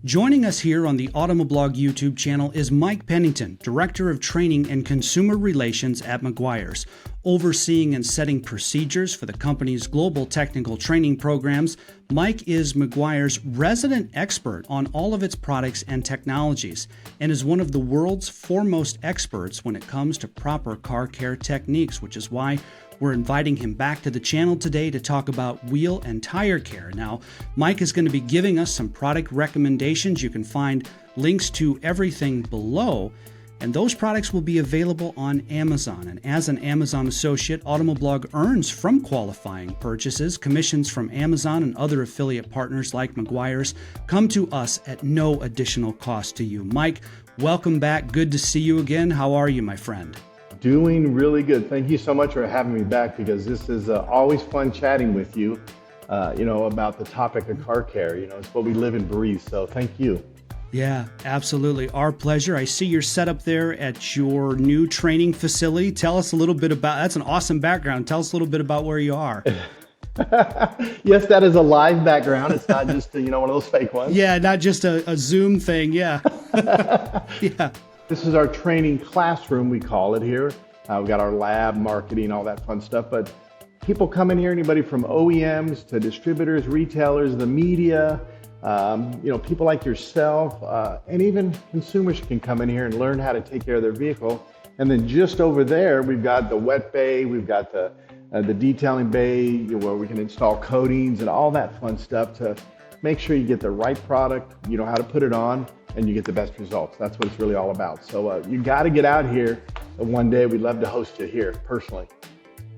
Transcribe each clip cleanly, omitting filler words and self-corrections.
Joining us here on the Automoblog YouTube channel is Mike Pennington, Director of Training and Consumer Relations at Meguiar's, overseeing and setting procedures for the company's global technical training programs. Mike is Meguiar's resident expert on all of its products and technologies, and is one of the world's foremost experts when it comes to proper car care techniques, which is why we're inviting him back to the channel today to talk about wheel and tire care. Now, Mike is going to be giving us some product recommendations. You can find links to everything below, and those products will be available on Amazon. And as an Amazon associate, Automoblog earns from qualifying purchases. Commissions from Amazon and other affiliate partners like Meguiar's come to us at no additional cost to you. Mike, welcome back. Good to see you again. How are you, my friend? Doing really good. Thank you so much for having me back, because this is always fun chatting with you, about the topic of car care. It's what we live and breathe. So thank you. Yeah, absolutely. Our pleasure. I see you're set up there at your new training facility. Tell us a little bit about, that's an awesome background. Tell us a little bit about where you are. Yes, that is a live background. It's not just, one of those fake ones. Yeah, not just a Zoom thing. Yeah. Yeah. This is our training classroom, we call it here. We've got our lab, marketing, all that fun stuff. But people come in here, anybody from OEMs to distributors, retailers, the media, people like yourself, and even consumers can come in here and learn how to take care of their vehicle. And then just over there, we've got the wet bay, we've got the detailing bay, where we can install coatings and all that fun stuff to make sure you get the right product, you know how to put it on, and you get the best results. That's what it's really all about. So you got to get out here one day. We'd love to host you here personally.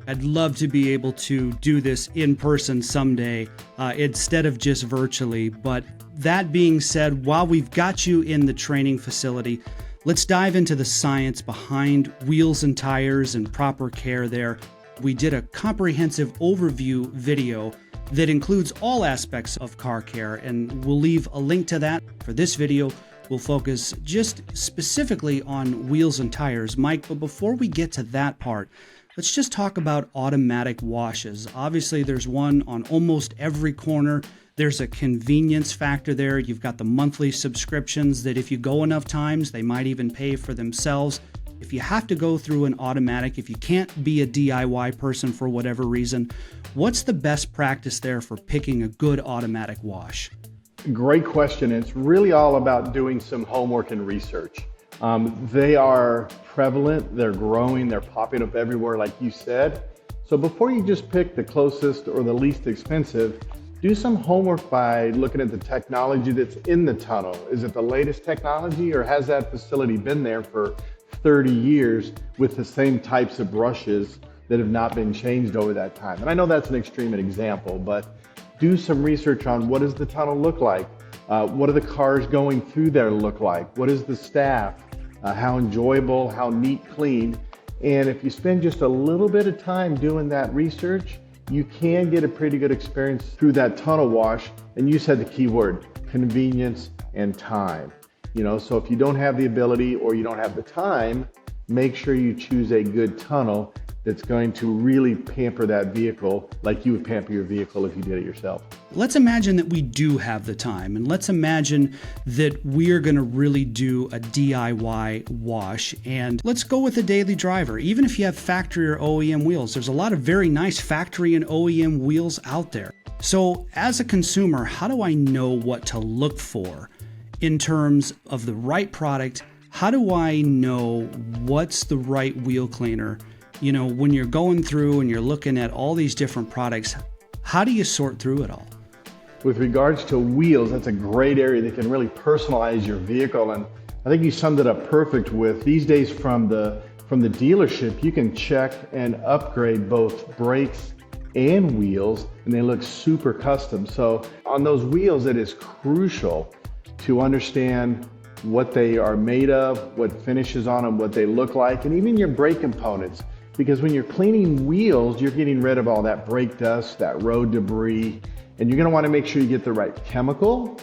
I'd love to be able to do this in person someday instead of just virtually. But that being said, while we've got you in the training facility, let's dive into the science behind wheels and tires and proper care there. We did a comprehensive overview video that includes all aspects of car care, and we'll leave a link to that. For this video, we'll focus just specifically on wheels and tires. Mike, but before we get to that part, let's just talk about automatic washes. Obviously, there's one on almost every corner. There's a convenience factor there. You've got the monthly subscriptions that if you go enough times, they might even pay for themselves. If you have to go through an automatic, if you can't be a DIY person for whatever reason, what's the best practice there for picking a good automatic wash? Great question. It's really all about doing some homework and research. They are prevalent, they're growing, they're popping up everywhere, like you said. So before you just pick the closest or the least expensive, do some homework by looking at the technology that's in the tunnel. Is it the latest technology, or has that facility been there for 30 years with the same types of brushes that have not been changed over that time? And I know that's an extreme example, but do some research on what does the tunnel look like? What are the cars going through there look like? What is the staff? How enjoyable, how neat, clean? And if you spend just a little bit of time doing that research, you can get a pretty good experience through that tunnel wash. And you said the key word, convenience and time. So if you don't have the ability or you don't have the time, make sure you choose a good tunnel that's going to really pamper that vehicle like you would pamper your vehicle if you did it yourself. Let's imagine that we do have the time, and let's imagine that we're going to really do a DIY wash, and let's go with a daily driver. Even if you have factory or OEM wheels, there's a lot of very nice factory and OEM wheels out there. So as a consumer, how do I know what to look for in terms of the right product? How do I know what's the right wheel cleaner? When you're going through and you're looking at all these different products, how do you sort through it all? With regards to wheels, that's a great area that can really personalize your vehicle. And I think you summed it up perfect with these days from the dealership, you can check and upgrade both brakes and wheels, and they look super custom. So on those wheels, it is crucial to understand what they are made of, what finishes on them, what they look like, and even your brake components. Because when you're cleaning wheels, you're getting rid of all that brake dust, that road debris, and you're gonna wanna make sure you get the right chemical.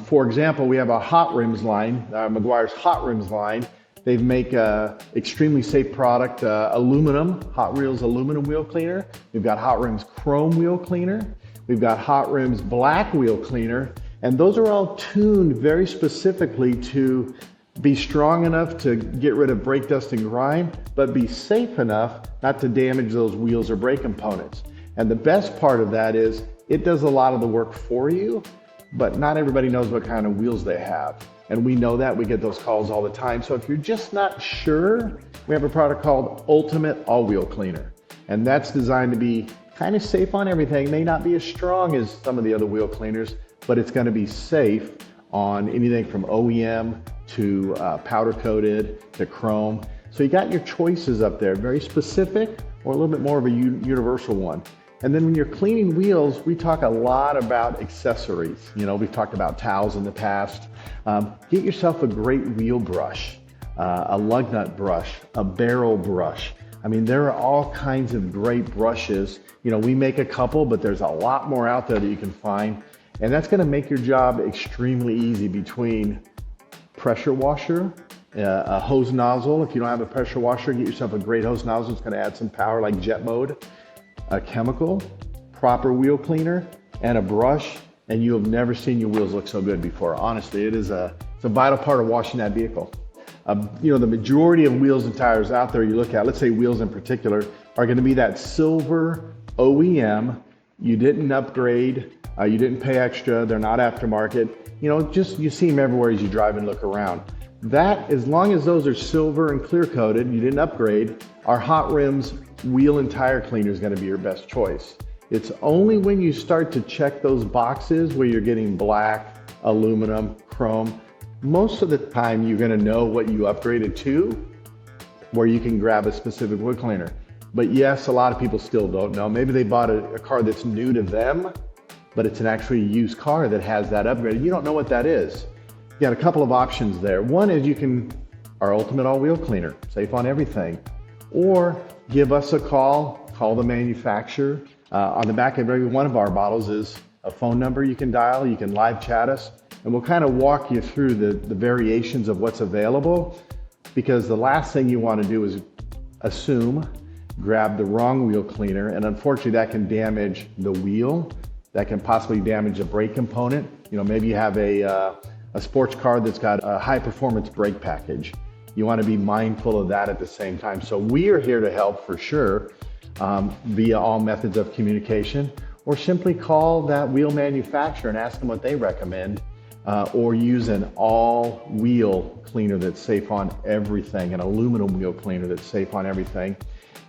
For example, we have a hot rims line, Meguiar's hot rims line. They make a extremely safe product, aluminum, Hot Wheels aluminum wheel cleaner. We've got Hot Rims chrome wheel cleaner. We've got Hot Rims black wheel cleaner. And those are all tuned very specifically to be strong enough to get rid of brake dust and grime, but be safe enough not to damage those wheels or brake components. And the best part of that is it does a lot of the work for you, but not everybody knows what kind of wheels they have. And we know that, we get those calls all the time. So if you're just not sure, we have a product called Ultimate All-Wheel Cleaner. And that's designed to be kind of safe on everything. It may not be as strong as some of the other wheel cleaners, but it's going to be safe on anything from OEM to powder coated to chrome. So you got your choices up there, very specific or a little bit more of a universal one. And then when you're cleaning wheels, we talk a lot about accessories. You know, we've talked about towels in the past. Get yourself a great wheel brush, a lug nut brush, a barrel brush. I mean, there are all kinds of great brushes. You know, we make a couple, but there's a lot more out there that you can find. And that's going to make your job extremely easy between pressure washer, a hose nozzle. If you don't have a pressure washer, get yourself a great hose nozzle. It's going to add some power like jet mode, a chemical, proper wheel cleaner, and a brush. And you have never seen your wheels look so good before. Honestly, it's a vital part of washing that vehicle. You know, the majority of wheels and tires out there you look at, let's say wheels in particular, are going to be that silver OEM. You didn't upgrade, you didn't pay extra, they're not aftermarket. You know, just you see them everywhere as you drive and look around. That, as long as those are silver and clear coated, you didn't upgrade, our Hot Rims wheel and tire cleaner is going to be your best choice. It's only when you start to check those boxes where you're getting black, aluminum, chrome, most of the time you're going to know what you upgraded to, where you can grab a specific wheel cleaner. But yes, a lot of people still don't know. Maybe they bought a car that's new to them, but it's an actually used car that has that upgrade. You don't know what that is. You got a couple of options there. One is our Ultimate All-Wheel Cleaner, safe on everything. Or give us a call the manufacturer. On the back of every one of our bottles is a phone number you can dial. You can live chat us, and we'll kind of walk you through the variations of what's available, because the last thing you want to do is assume, grab the wrong wheel cleaner, and unfortunately that can damage the wheel. That can possibly damage a brake component. You know, maybe you have a sports car that's got a high performance brake package. You want to be mindful of that at the same time. So we are here to help for sure via all methods of communication, or simply call that wheel manufacturer and ask them what they recommend, or use an all-wheel cleaner that's safe on everything, an aluminum wheel cleaner that's safe on everything.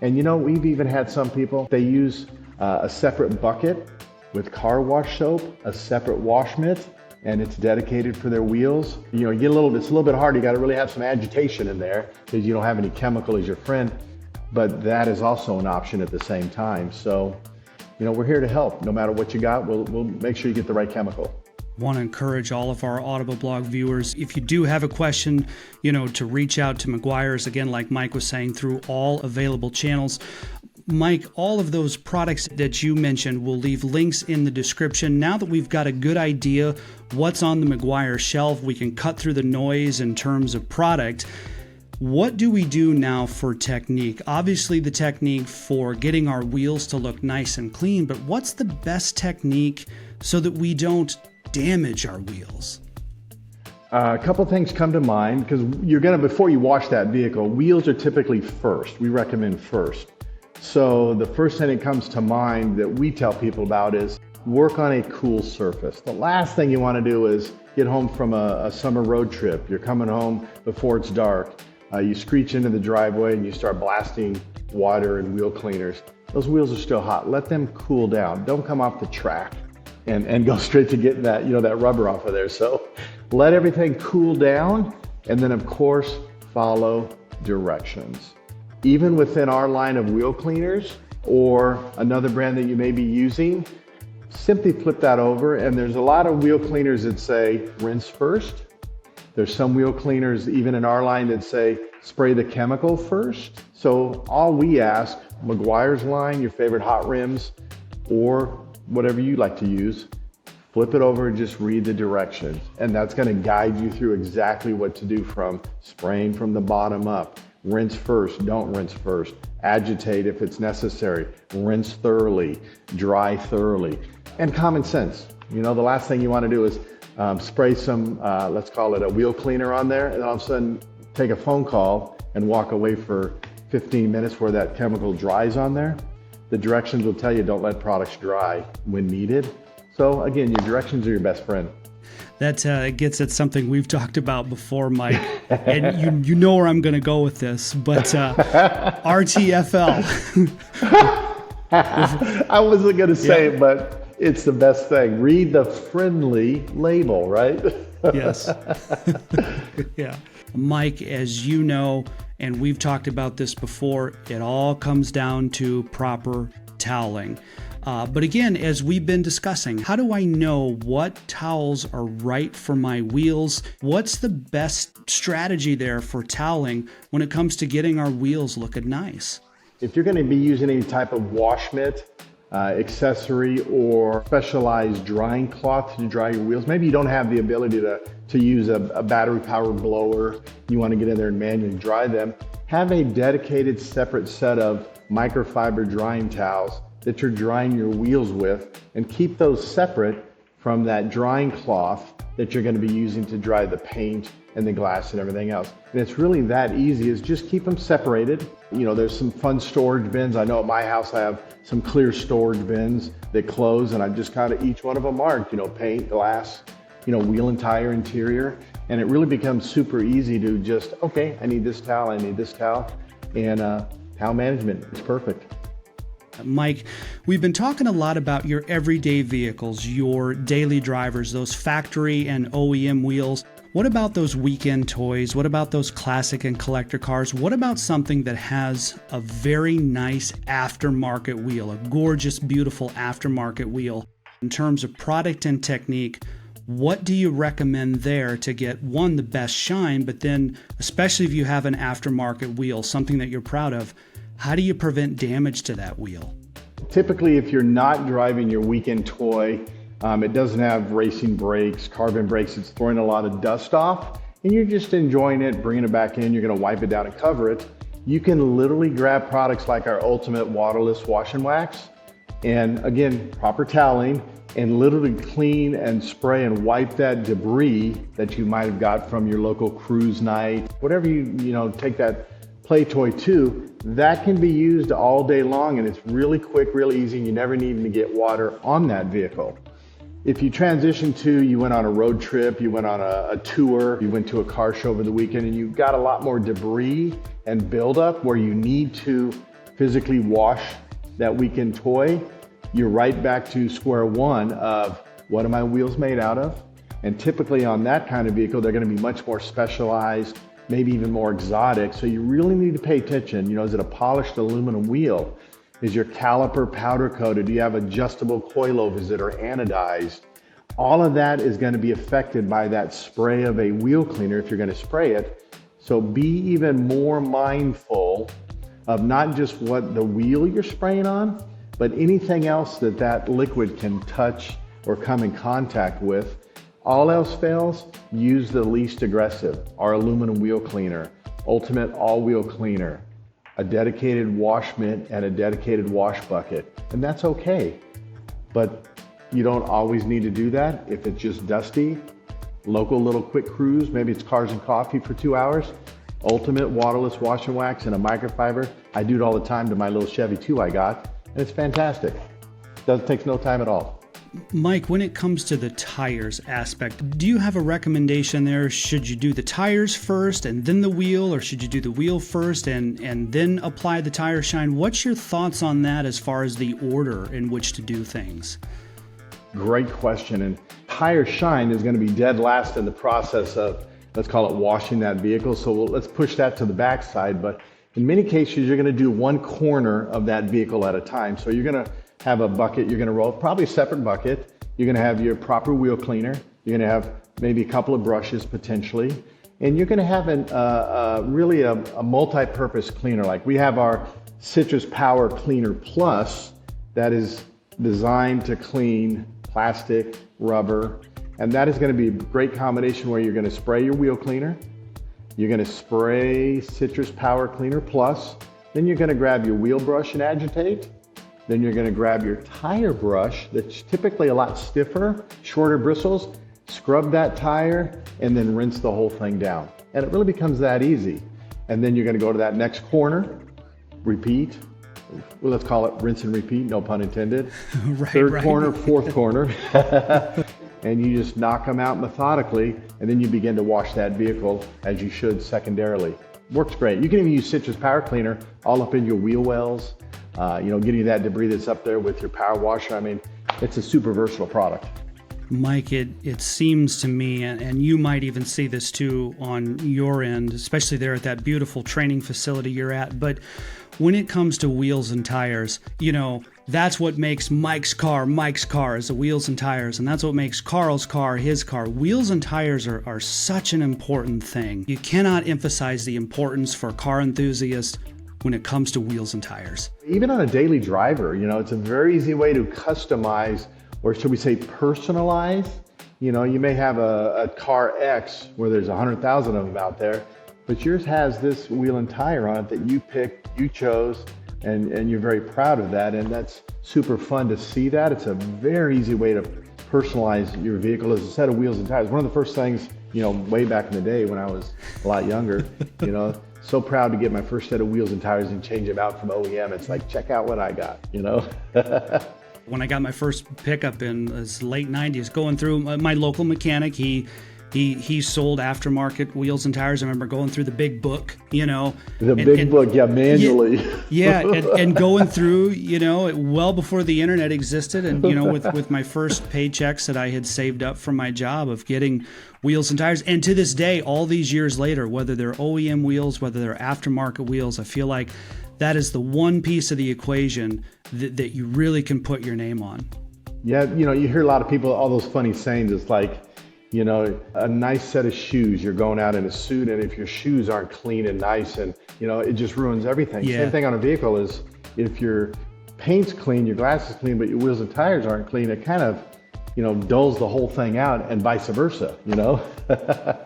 And you know, we've even had some people, they use a separate bucket with car wash soap, a separate wash mitt, and it's dedicated for their wheels. You know, it's a little bit hard. You got to really have some agitation in there because you don't have any chemical as your friend, but that is also an option at the same time. So, you know, we're here to help. No matter what you got, we'll make sure you get the right chemical. Want to encourage all of our Automoblog viewers, if you do have a question, you know, to reach out to Meguiar's, again, like Mike was saying, through all available channels. Mike, all of those products that you mentioned, we'll leave links in the description. Now that we've got a good idea what's on the Meguiar shelf, we can cut through the noise in terms of product. What do we do now for technique? Obviously the technique for getting our wheels to look nice and clean, but what's the best technique so that we don't damage our wheels? A couple things come to mind, because before you wash that vehicle, wheels are typically first. We recommend first. So the first thing that comes to mind that we tell people about is work on a cool surface. The last thing you want to do is get home from a summer road trip. You're coming home before it's dark. You screech into the driveway and you start blasting water and wheel cleaners. Those wheels are still hot. Let them cool down. Don't come off the track and go straight to getting that rubber off of there. So let everything cool down, and then of course follow directions. Even within our line of wheel cleaners or another brand that you may be using, simply flip that over, and there's a lot of wheel cleaners that say rinse first. There's some wheel cleaners even in our line that say spray the chemical first. So all we ask, Meguiar's line, your favorite Hot Rims, or whatever you like to use, flip it over and just read the directions. And that's going to guide you through exactly what to do, from spraying from the bottom up. Rinse first, don't rinse first. Agitate if it's necessary. Rinse thoroughly, dry thoroughly. And common sense. You know, the last thing you want to do is spray some, let's call it a wheel cleaner on there, and all of a sudden take a phone call and walk away for 15 minutes where that chemical dries on there. The directions will tell you don't let products dry when needed. So again, your directions are your best friend. That gets at something we've talked about before, Mike, and you know where I'm going to go with this, but RTFL. I wasn't going to say it, but it's the best thing. Read the friendly label, right? Yes. Yeah. Mike, as you know, and we've talked about this before, it all comes down to proper toweling. But again, as we've been discussing, how do I know what towels are right for my wheels? What's the best strategy there for toweling when it comes to getting our wheels looking nice? If you're going to be using any type of wash mitt, accessory, or specialized drying cloth to dry your wheels, maybe you don't have the ability to use a battery powered blower, you want to get in there and manually dry them, have a dedicated separate set of microfiber drying towels that you're drying your wheels with, and keep those separate from that drying cloth that you're going to be using to dry the paint and the glass and everything else. And it's really that easy, is just keep them separated. You know, there's some fun storage bins. I know at my house I have some clear storage bins that close, and I just kind of each one of them marked, you know, paint, glass, you know, wheel and tire interior. And it really becomes super easy to just, okay, I need this towel, I need this towel. And towel management is perfect. Mike, we've been talking a lot about your everyday vehicles, your daily drivers, those factory and OEM wheels. What about those weekend toys? What about those classic and collector cars? What about something that has a very nice aftermarket wheel, a gorgeous, beautiful aftermarket wheel? In terms of product and technique, what do you recommend there to get, one, the best shine, but then, especially if you have an aftermarket wheel, something that you're proud of, how do you prevent damage to that wheel? Typically, if you're not driving your weekend toy, it doesn't have racing brakes, carbon brakes, it's throwing a lot of dust off, and you're just enjoying it, bringing it back in, you're going to wipe it down and cover it. You can literally grab products like our Ultimate Waterless Wash and Wax, and again, proper toweling, and literally clean and spray and wipe that debris that you might have got from your local cruise night, whatever you take that play toy to, that can be used all day long, and it's really quick, really easy, and you never need to get water on that vehicle. If you transition to, you went on a road trip, you went on a tour, you went to a car show over the weekend, and you've got a lot more debris and buildup where you need to physically wash that weekend toy, you're right back to square one of what are my wheels made out of? And typically on that kind of vehicle, they're going to be much more specialized, maybe even more exotic. So you really need to pay attention. You know, is it a polished aluminum wheel? Is your caliper powder coated? Do you have adjustable coilovers that are anodized? All of that is going to be affected by that spray of a wheel cleaner if you're going to spray it. So be even more mindful of not just what the wheel you're spraying on, but anything else that liquid can touch or come in contact with. All else fails, use the least aggressive, our aluminum wheel cleaner, Ultimate all-wheel cleaner, a dedicated wash mitt and a dedicated wash bucket, and that's okay. But you don't always need to do that. If it's just dusty, local little quick cruise, maybe it's cars and coffee for 2 hours, Ultimate waterless wash and wax and a microfiber. I do it all the time to my little Chevy 2 I got, and it's fantastic. Takes no time at all. Mike, when it comes to the tires aspect, do you have a recommendation there? Should you do the tires first and then the wheel, or should you do the wheel first and then apply the tire shine? What's your thoughts on that as far as the order in which to do things? Great question. And tire shine is going to be dead last in the process of, let's call it washing that vehicle. So let's push that to the backside. But in many cases, you're going to do one corner of that vehicle at a time. So you're going to have a bucket, you're going to roll, probably a separate bucket. You're going to have your proper wheel cleaner. You're going to have maybe a couple of brushes potentially. And you're going to have really a multi-purpose cleaner. Like we have our Citrus Power Cleaner Plus that is designed to clean plastic, rubber, and that is going to be a great combination where you're going to spray your wheel cleaner. You're going to spray Citrus Power Cleaner Plus. Then you're going to grab your wheel brush and agitate. Then you're going to grab your tire brush that's typically a lot stiffer, shorter bristles. scrub that tire, and then rinse the whole thing down. And it really becomes that easy. And then you're going to go to that next corner, repeat. Well, let's call it rinse and repeat, no pun intended. Third corner, fourth corner. And you just knock them out methodically, and then you begin to wash that vehicle as you should secondarily. Works great. You can even use citrus power cleaner all up in your wheel wells, getting that debris that's up there with your power washer. I mean, it's a super versatile product. Mike, it seems to me, and you might even see this too on your end, especially there at that beautiful training facility you're at, but when it comes to wheels and tires, that's what makes Mike's car is the wheels and tires, and that's what makes Carl's car his car. Wheels and tires are such an important thing. You cannot emphasize the importance for car enthusiasts when it comes to wheels and tires. Even on a daily driver, it's a very easy way to customize, or should we say personalize. You may have a car X where there's 100,000 of them out there, but yours has this wheel and tire on it that you picked, you chose, and you're very proud of that, and that's super fun to see that. It's a very easy way to personalize your vehicle as a set of wheels and tires. One of the first things, way back in the day when I was a lot younger, so proud to get my first set of wheels and tires and change them out from OEM. It's like, check out what I got, When I got my first pickup in the late 90s, going through my local mechanic, he sold aftermarket wheels and tires. I remember going through the big book, book, manually. And going through, well before the internet existed, and with my first paychecks that I had saved up from my job of getting wheels and tires. And to this day, all these years later, whether they're OEM wheels, whether they're aftermarket wheels, I feel like that is the one piece of the equation that you really can put your name on. Yeah, you hear a lot of people, all those funny sayings. It's like, a nice set of shoes, you're going out in a suit, and if your shoes aren't clean and nice, and it just ruins everything. Yeah. Same thing on a vehicle is, if your paint's clean, your glass is clean, but your wheels and tires aren't clean, it kind of dulls the whole thing out, and vice versa,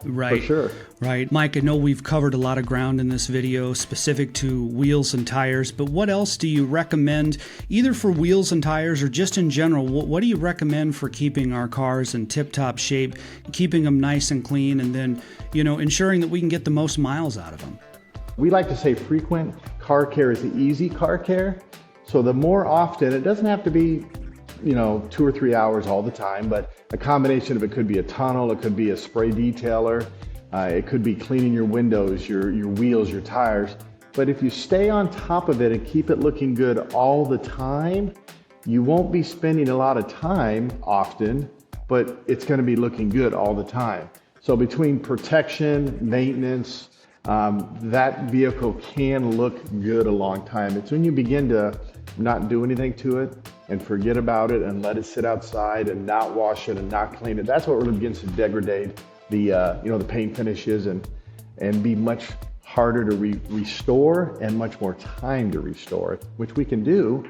Right. For sure. Right. Mike, I know we've covered a lot of ground in this video specific to wheels and tires, but what else do you recommend, either for wheels and tires or just in general? What do you recommend for keeping our cars in tip-top shape, keeping them nice and clean, and then, ensuring that we can get the most miles out of them? We like to say frequent car care is the easy car care. So the more often, it doesn't have to be 2 or 3 hours all the time, but a combination of it could be a tunnel, it could be a spray detailer, it could be cleaning your windows, your wheels, your tires. But if you stay on top of it and keep it looking good all the time, you won't be spending a lot of time often, but it's going to be looking good all the time. So between protection, maintenance, that vehicle can look good a long time. It's when you begin to not do anything to it and forget about it and let it sit outside and not wash it and not clean it. That's what really begins to degrade the paint finishes and be much harder to restore and much more time to restore it, which we can do,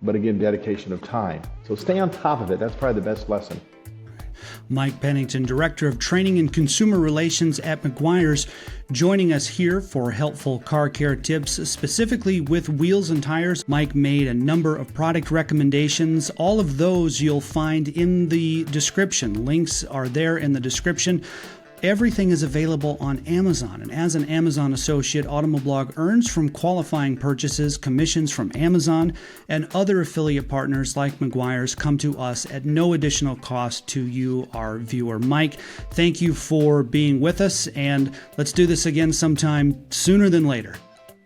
but again, dedication of time. So stay on top of it. That's probably the best lesson. Mike Pennington, Director of Training and Consumer Relations at Meguiar's, joining us here for helpful car care tips, specifically with wheels and tires. Mike made a number of product recommendations. All of those you'll find in the description. Links are there in the description. Everything is available on Amazon, and as an Amazon associate, Automoblog earns from qualifying purchases. Commissions from Amazon and other affiliate partners like Meguiar's come to us at no additional cost to you, our viewer. Mike, thank you for being with us, and let's do this again sometime sooner than later.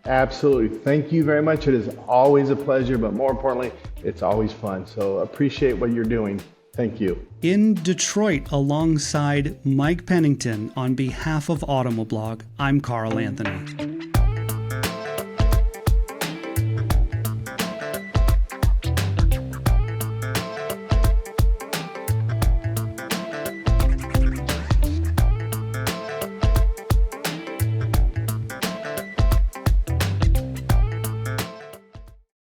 Absolutely. Thank you very much. It is always a pleasure, but more importantly, it's always fun. So appreciate what you're doing. Thank you. In Detroit, alongside Mike Pennington, on behalf of Automoblog, I'm Carl Anthony.